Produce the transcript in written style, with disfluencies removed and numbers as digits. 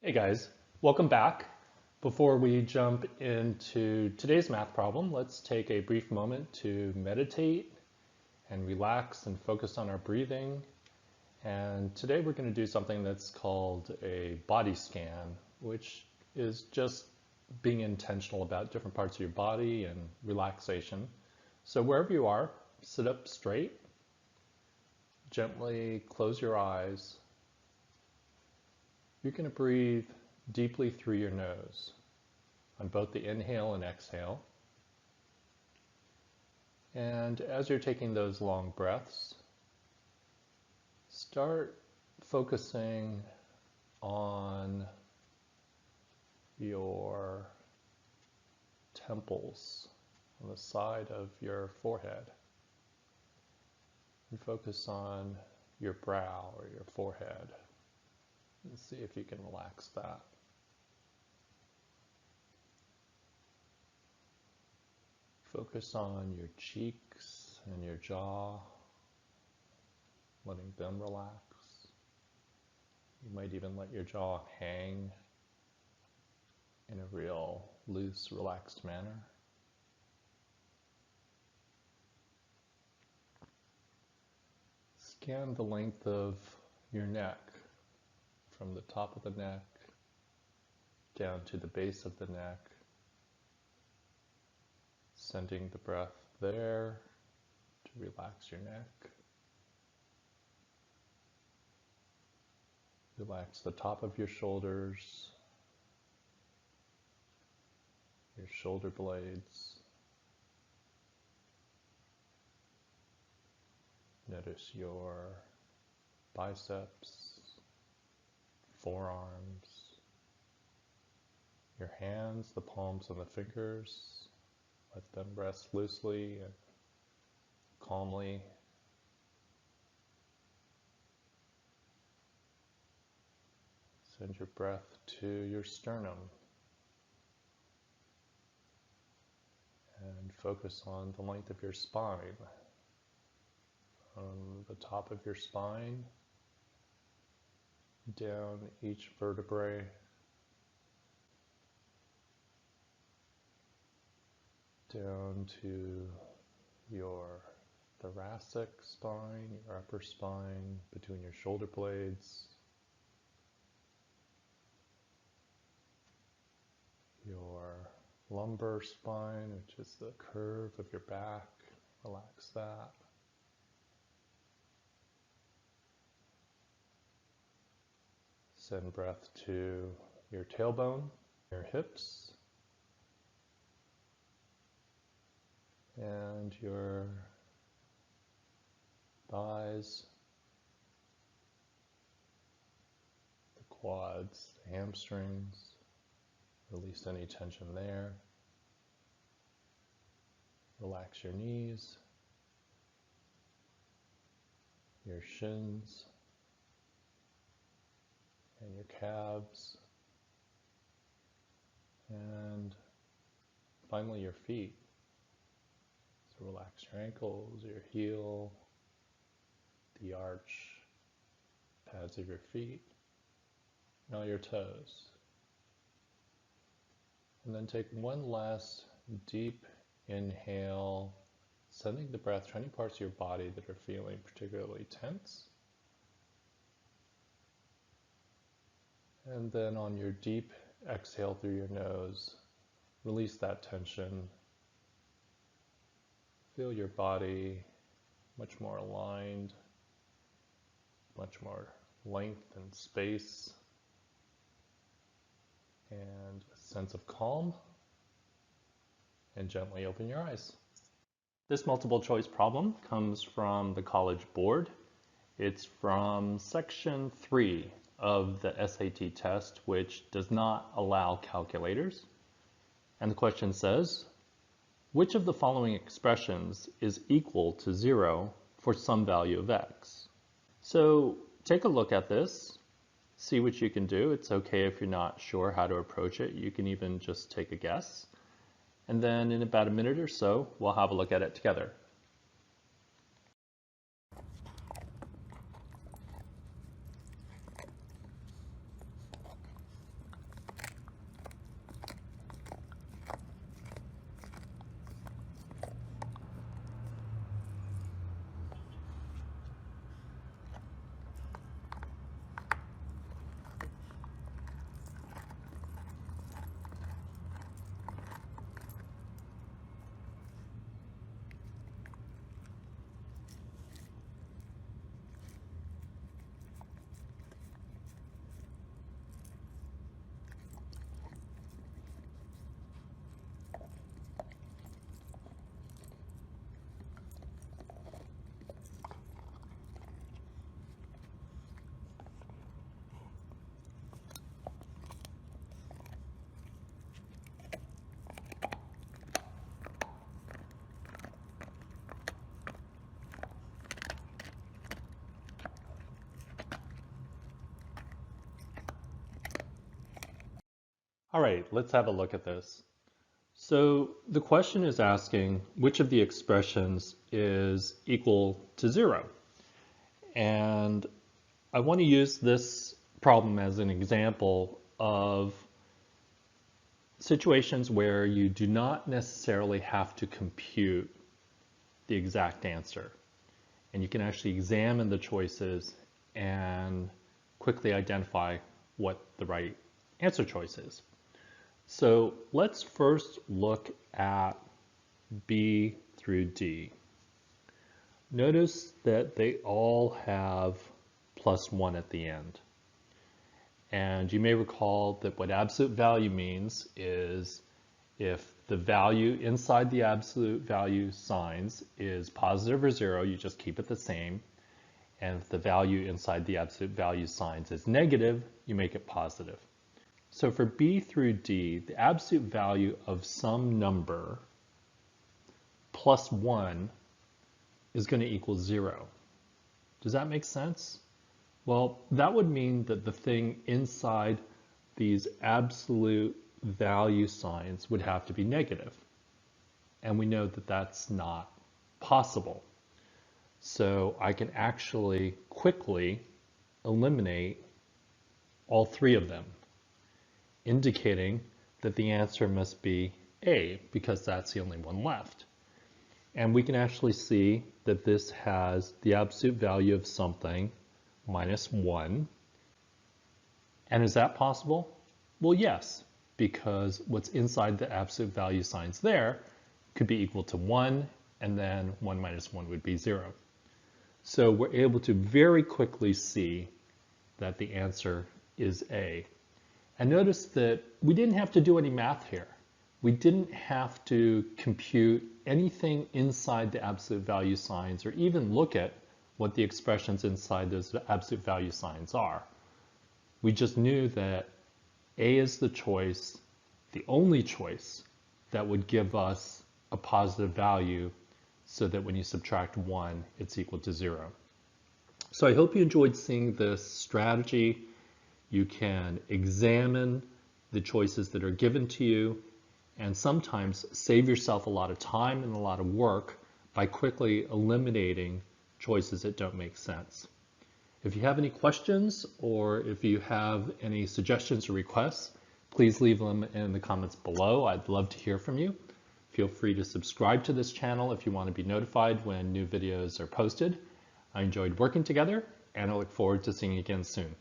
Hey guys, welcome back. Before we jump into today's math problem, let's take a brief moment to meditate and relax and focus on our breathing. And today we're going to do something that's called a body scan, which is just being intentional about different parts of your body and relaxation. So wherever you are, sit up straight, gently close your eyes. You're going to breathe deeply through your nose on both the inhale and exhale. And as you're taking those long breaths, start focusing on your temples on the side of your forehead. And focus on your brow or your forehead. And see if you can relax that. Focus on your cheeks and your jaw, letting them relax. You might even let your jaw hang in a real loose, relaxed manner. Scan the length of your neck, from the top of the neck down to the base of the neck, sending the breath there to relax your neck. Relax the top of your shoulders, your shoulder blades. Notice your biceps, forearms, your hands, the palms and the fingers. Let them rest loosely and calmly. Send your breath to your sternum and focus on the length of your spine. From the top of your spine, down each vertebrae, down to your thoracic spine, your upper spine, between your shoulder blades, your lumbar spine, which is the curve of your back. Relax that. Send breath to your tailbone, your hips, and your thighs, the quads, the hamstrings. Release any tension there. Relax your knees, your shins, and your calves, and finally your feet. So relax your ankles, your heel, the arch, pads of your feet, and all your toes. And then take one last deep inhale, sending the breath to any parts of your body that are feeling particularly tense. And then on your deep exhale through your nose, release that tension. Feel your body much more aligned, much more length and space, and a sense of calm, and gently open your eyes. This multiple choice problem comes from the College Board. It's from section 3 of the SAT test, which does not allow calculators. And the question says, which of the following expressions is equal to 0 for some value of x? So take a look at this, see what you can do. It's okay if you're not sure how to approach it. You can even just take a guess. And then in about a minute or so, we'll have a look at it together. All right, let's have a look at this. So the question is asking which of the expressions is equal to 0. And I want to use this problem as an example of situations where you do not necessarily have to compute the exact answer. And you can actually examine the choices and quickly identify what the right answer choice is. So let's first look at B through D. Notice that they all have +1 at the end. And you may recall that what absolute value means is if the value inside the absolute value signs is positive or 0, you just keep it the same. And if the value inside the absolute value signs is negative, you make it positive. So for B through D, the absolute value of some number plus 1 is going to equal 0. Does that make sense? Well, that would mean that the thing inside these absolute value signs would have to be negative. And we know that that's not possible. So I can actually quickly eliminate all three of them, indicating that the answer must be A, because that's the only one left. And we can actually see that this has the absolute value of something -1. And is that possible? Well, yes, because what's inside the absolute value signs there could be equal to 1, and then 1 minus 1 would be 0. So we're able to very quickly see that the answer is A. And notice that we didn't have to do any math here. We didn't have to compute anything inside the absolute value signs or even look at what the expressions inside those absolute value signs are. We just knew that A is the choice, the only choice that would give us a positive value so that when you subtract 1, it's equal to 0. So I hope you enjoyed seeing this strategy. You can examine the choices that are given to you and sometimes save yourself a lot of time and a lot of work by quickly eliminating choices that don't make sense. If you have any questions or if you have any suggestions or requests, please leave them in the comments below. I'd love to hear from you. Feel free to subscribe to this channel if you want to be notified when new videos are posted. I enjoyed working together and I look forward to seeing you again soon.